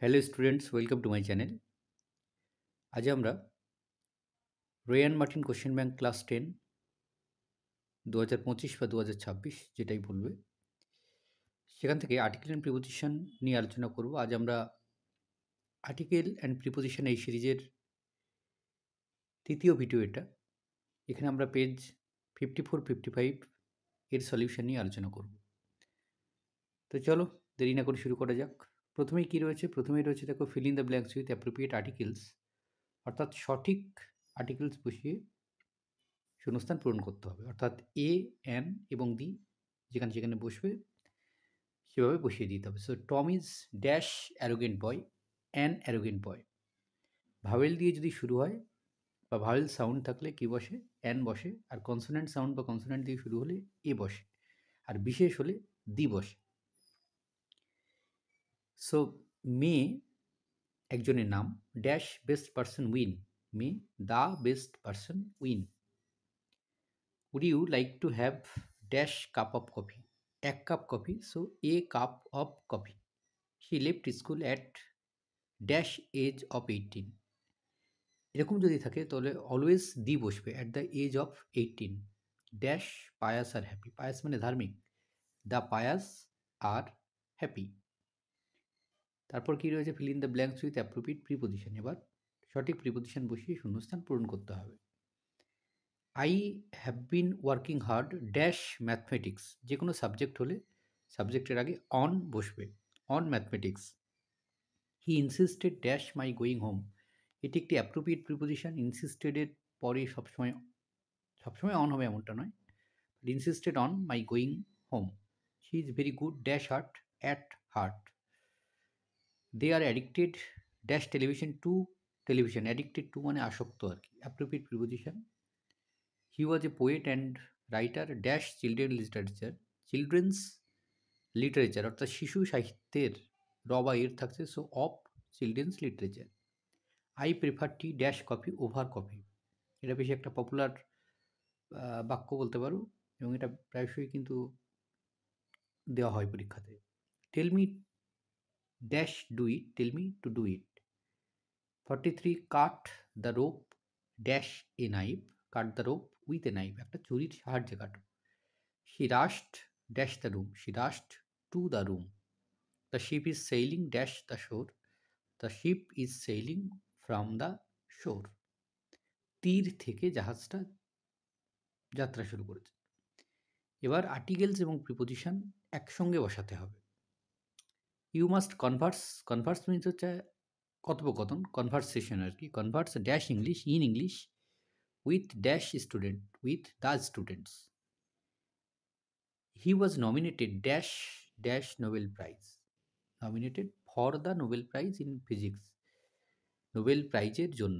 Hello students, welcome to my channel. আজ আমরা Ray and Martin question bank class 10 2025 বা 2026 যেটাই বলবে, সেখান থেকে আর্টিকেল অ্যান্ড প্রিপোজিশন নিয়ে আলোচনা করব। আজ আমরা আর্টিকেল অ্যান্ড প্রিপোজিশন এই সিরিজের তৃতীয় ভিডিও এটা। এখানে আমরা পেজ 54-55 এর সলিউশন নিয়ে আলোচনা করব। তো চলো দেরি না করে শুরু করা যাক। প্রথমেই কী রয়েছে? প্রথমেই রয়েছে দেখো, feel in the blanks with appropriate articles, অর্থাৎ সঠিক আর্টিকেলস বসিয়ে শূন্যস্থান পূরণ করতে হবে। অর্থাৎ এ, অ্যান এবং দি যেখানে যেখানে বসবে সেভাবে বসিয়ে দিতে হবে। So Tom is dash arrogant boy, an arrogant boy. Vowel দিয়ে যদি শুরু হয় বা ভাওয়েল সাউন্ড থাকলে কি বসে? অ্যান বসে। আর কনসোনেন্ট সাউন্ড বা কনসোনেন্ট দিয়ে শুরু হলে এ বসে। আর বিশেষ হলে দি বসে। সো মে একজনের নাম, dash best person win, may the best person win. Would you like to have dash cup of coffee, এক cup coffee, so a cup of coffee. He left school at dash age of 18। এরকম যদি থাকে তাহলে always the বসবে, at the age of 18। Dash pious are happy, pious মানে ধার্মিক, the pious are happy. তারপর কি রয়েছে? Fill in the blanks with appropriate preposition. এবার সঠিক প্রিপোজিশন বসিয়ে শূন্যস্থান পূরণ করতে হবে। I have been working hard dash mathematics. যে কোনো সাবজেক্ট হলে সাবজেক্টের আগে অন বসবে, on mathematics. He insisted dash my going home. এটি একটি অ্যাপ্রোপ্রিয়েট প্রিপোজিশন। ইনসিস্টেডের পরে সবসময় সবসময় অন হবে এমনটা নয়। Insisted on my going home. She is very good dash heart at heart. They are addicted dash television to television. Addicted to মানে আসক্ত আর কি, appropriate preposition. He was a poet and writer dash children literature. Children's literature অর্থাৎ শিশু সাহিত্যের র বা এর থাকছে, so of children's literature. I prefer tea dash coffee over coffee. এটা বেশি একটা পপুলার বাক্য বলতে পারো, এবং এটা প্রায়শই কিন্তু দেওয়া হয় পরীক্ষাতে। Tell me dash do it, tell me to do it. 43 cut the rope dash a knife, cut the rope with a knife. একটা ছুরির সাহায্যে কাটো। She rushed dash the room, she rushed to the room. The ship is sailing dash the shore, the ship is sailing from the shore. তীর থেকে জাহাজটা যাত্রা শুরু করেছে। এবার আর্টিকেলস এবং প্রিপোজিশন একসঙ্গে বসাতে হবে। You must converse, converse means হচ্ছে কথোপকথন, কনভারসেশন আর কি। Converse dash English, in English, with dash student, with the students. He was nominated dash dash Nobel prize, nominated for the Nobel prize in physics, Nobel প্রাইজের জন্য।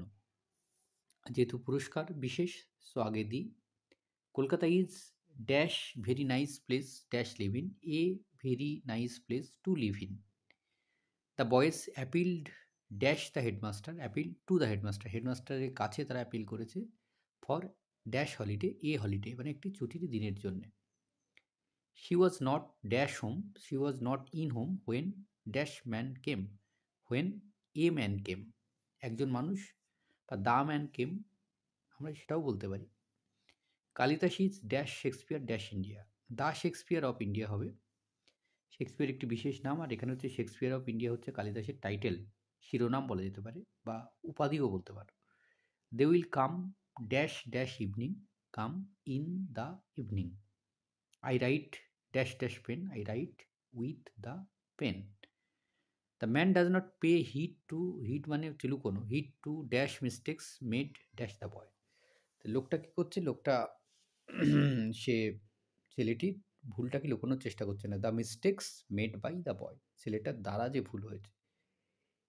যেহেতু পুরস্কার বিশেষ, so আগে দিই। Kolkata is dash very nice place dash live in, a very nice place to live in. The boys appealed dash the headmaster, appeal to the headmaster, হেডমাস্টারের কাছে তারা appeal করেছে for dash holiday, a holiday মানে একটি ছুটির দিনের জন্য। She was not dash home, she was not in home when dash man came, when a man came. একজন মানুষ বা দ্য ম্যান কেম আমরা সেটাও বলতে পারি। Kalidas is dash Shakespeare dash India, the Shakespeare of India হবে। শেক্সপিয়ার একটি বিশেষ নাম, আর এখানে হচ্ছে শেক্সপিয়ার অফ ইন্ডিয়া হচ্ছে কালিদাসের টাইটেল, শিরোনাম বলা যেতে পারে বা উপাধিও বলতে পারো। They will come dash dash evening, come in the evening. I write dash dash pen, I write with the pen. The man does not pay heed to, heed মানে হচ্ছে লুকোনো, heed to dash mistakes made dash the boy. তো লোকটা কী করছে? লোকটা সে ছেলেটি ভুলটাকে লুকোনোর চেষ্টা করছে না। The mistakes made by the boy, ছেলেটার দ্বারা যে ভুল হয়েছে।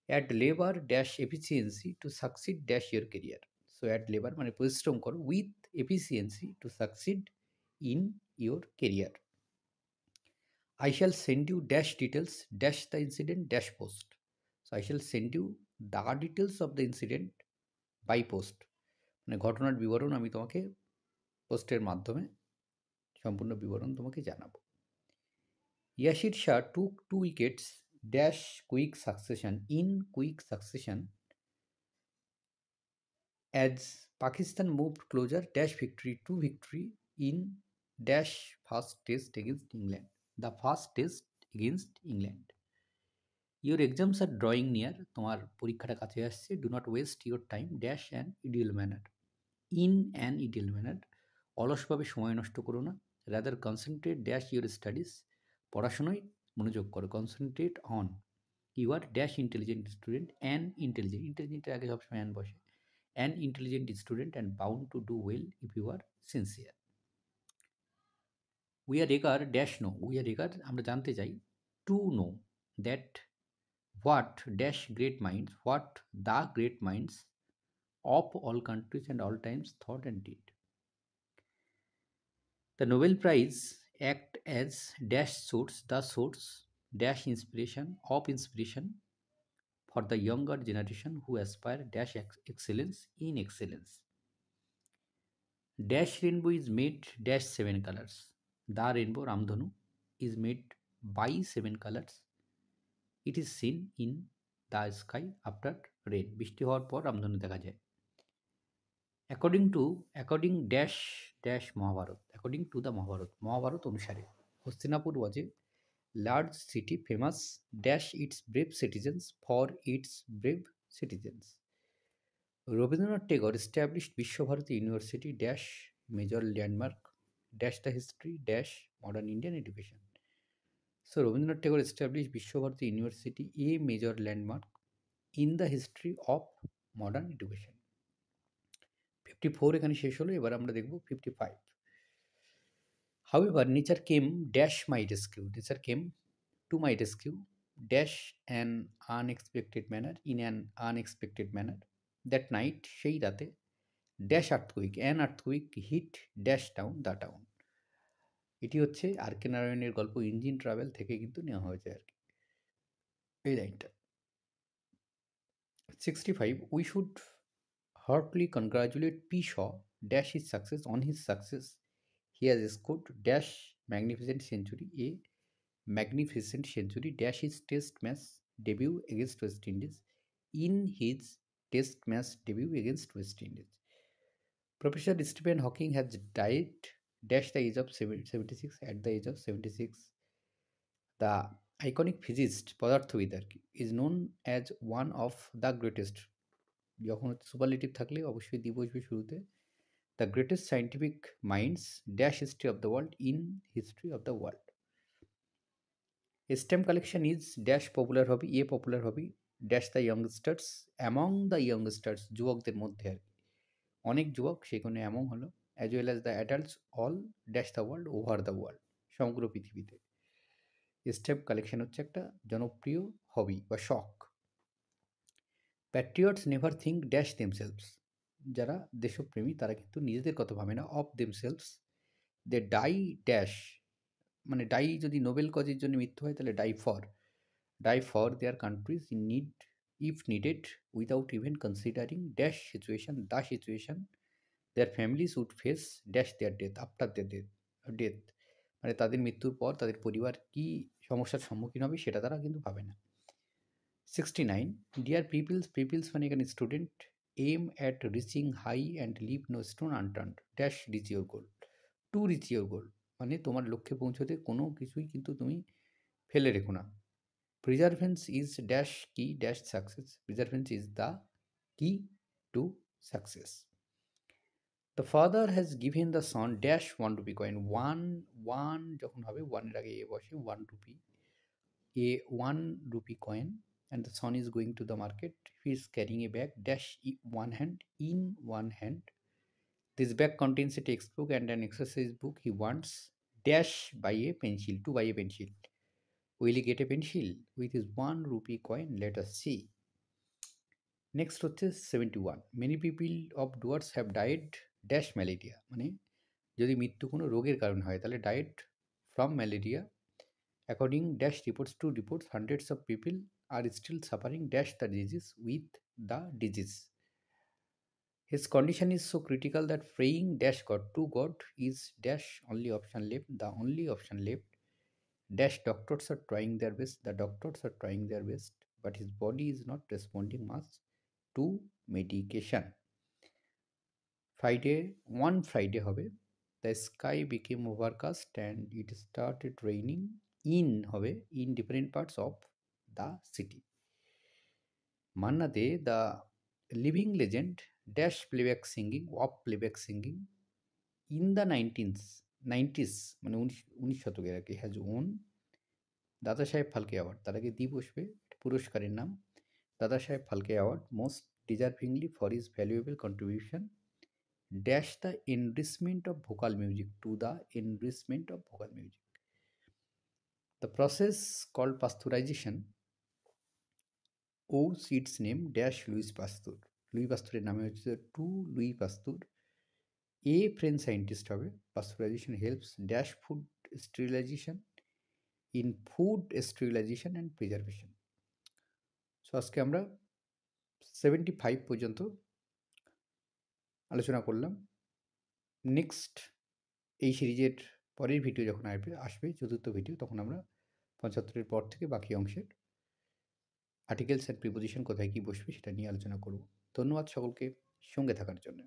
Add labour dash efficiency to succeed dash your career. So add labour মানে পরিশ্রম করো, with efficiency to succeed in your career. I shall send you dash details dash the incident dash post. So I shall send you the details of the incident by post, মানে ঘটনার বিবরণ আমি তোমাকে পোস্টের মাধ্যমে সম্পূর্ণ বিবরণ তোমাকে জানাবো। ইয়াশির শাহ টুক 2 wickets dash quick succession, in quick succession, as Pakistan moved closer, dash victory to victory in dash first test against England. The first test against England. Your exams are drawing near. তোমার পরীক্ষাটা কাছে আসছে. Do not waste your time dash an ideal manner. In an ideal manner. অলসভাবে সময় নষ্ট করো না. Rather concentrate dash your studies. পড়াশোনায় মনোযোগ করো. Concentrate on. You are dash intelligent student. An intelligent. Intelligent এর আগে সবসময় an বসে. An intelligent student and bound to do well if you are sincere. We are eager dash no. We are eager আমরা জানতে চাই to know that what dash great minds, what the great minds of all countries and all times thought and did. The Nobel Prize act as dash source, the source dash inspiration of inspiration for the younger generation who aspire dash excellence in excellence. Dash rainbow is made dash seven colors. The rainbow Ramdhanu is made by seven colors. It is seen in the sky after rain. বৃষ্টি হওয়ার পর রামধনু দেখা যায়. According dash dash Mahabharat. According to the Mahabharat. Mahabharat অনুসারে Hastinapur was a large city famous dash its brave citizens for its brave citizens. Rabindranath Tagore established Vishwabharati University dash major landmark dash the history dash modern Indian education. So Rabindranath Tagore established Vishwabharati University, a major landmark in the history of modern education. 54 এখানে শেষ হলো, এবার আমরা দেখব 55. However, nature came dash my rescue. Nature came to my rescue dash an unexpected manner, in an unexpected manner. That night, সেই রাতে dash earthquake, an earthquake hit dash down the town. এটি হচ্ছে আর কে নারায়ণের গল্প ইঞ্জিন ট্রাভেল থেকে কিন্তু নেওয়া হয়েছে আর কি এই লাইনটা. 65. We should heartily congratulate P. Shaw dash his success on his success. He has scored dash magnificent century, a magnificent century dash his test match debut against West Indies, in his test match debut against West Indies. Professor Stephen Hawking has died dash the age of 76, at the age of 76. The iconic physicist পদার্থবিদ আর কি is known as one of the greatest. যখন হচ্ছে superlative থাকলে অবশ্যই দি বসবে শুরুতে. The greatest scientific minds dash history of the world, in history of the world. Stamp collection is dash popular hobby, a popular hobby dash the ইয়ংস্টার্স, among the ইয়ংস্টার্স যুবকদের মধ্যে আর কি অনেক যুবক, সেখানে অ্যামং হলো, as well as the adults all dash the world, over the world সমগ্র পৃথিবীতে. Stamp collection হচ্ছে একটা জনপ্রিয় হবি বা শখ. Patriots never think dash themselves, যারা দেশপ্রেমী তারা কিন্তু নিজেদের কথা ভাবে না, of themselves they die dash, মানে ডাই যদি নোবেল কজের জন্য মৃত্যু হয় তাহলে die for their countries in need if needed without even considering dash situation, the situation their families would face dash their death after their death, মানে তাদের মৃত্যুর পর তাদের পরিবার কী সমস্যার সম্মুখীন হবে সেটা তারা কিন্তু ভাবে না. 69. Dear peoples মানে এখানে student, aim at reaching high and leave no stone unturned dash reach your goal. To reach your goal মানে তোমার লক্ষ্যে পৌঁছতে কোনো কিছুই কিন্তু তুমি ফেলে রেখো না. Perseverance is dash key dash success. Perseverance is the key to success. The father has given the son dash 1 rupee coin. 1 যখন হবে 1 এর আগে এ বসে 1 rupee, a 1 rupee coin, and the son is going to the market. He is carrying a bag dash one hand, in one hand. This bag contains a textbook and an exercise book. He wants dash buy a pencil, to buy a pencil. Will he get a pencil with his 1 rupee coin? Let us see. Next হচ্ছে 71. Many people of Duars have died dash malaria, মানে যদি মৃত্যু কোনো রোগের কারণে হয় তাহলে died from malaria. According dash reports to reports, hundreds of people are still suffering dash the disease with the disease. His condition is so critical that praying dash God to God is dash only option left, the only option left. dash doctors are trying their best, the doctors are trying their best, but his body is not responding much to medication. Friday হবে, the sky became overcast and it started raining in হবে in different parts of the city. Manna Dey, the living legend, dash playback singing of playback singing in the 1990s, মানে উনিশ শতকের আর কি, has won দাদা Saheb Phalke award. তার আগে দ্বীপ বসবে, পুরস্কারের নাম Dada Saheb Phalke award most deservingly for is valuable contribution dash the enrichment of vocal music to the enrichment of vocal music. The process called pasteurization owes its name dash Louis Pasteur. Louis পাস্তুরের নামে হচ্ছে to Louis Pasteur, a French scientist হবে। Pasteurisation helps dash food sterilisation in food sterilisation and preservation. So আজকে আমরা 75 পর্যন্ত আলোচনা করলাম। Next এই সিরিজের পরের ভিডিও যখন আসবে চতুর্থ ভিডিও, তখন আমরা 75-এর পর থেকে বাকি অংশের আর্টিকেলস অ্যান্ড প্রিপোজিশন কোথায় কী বসবে সেটা নিয়ে আলোচনা করব। ধন্যবাদ সকলকে সঙ্গে থাকার জন্য।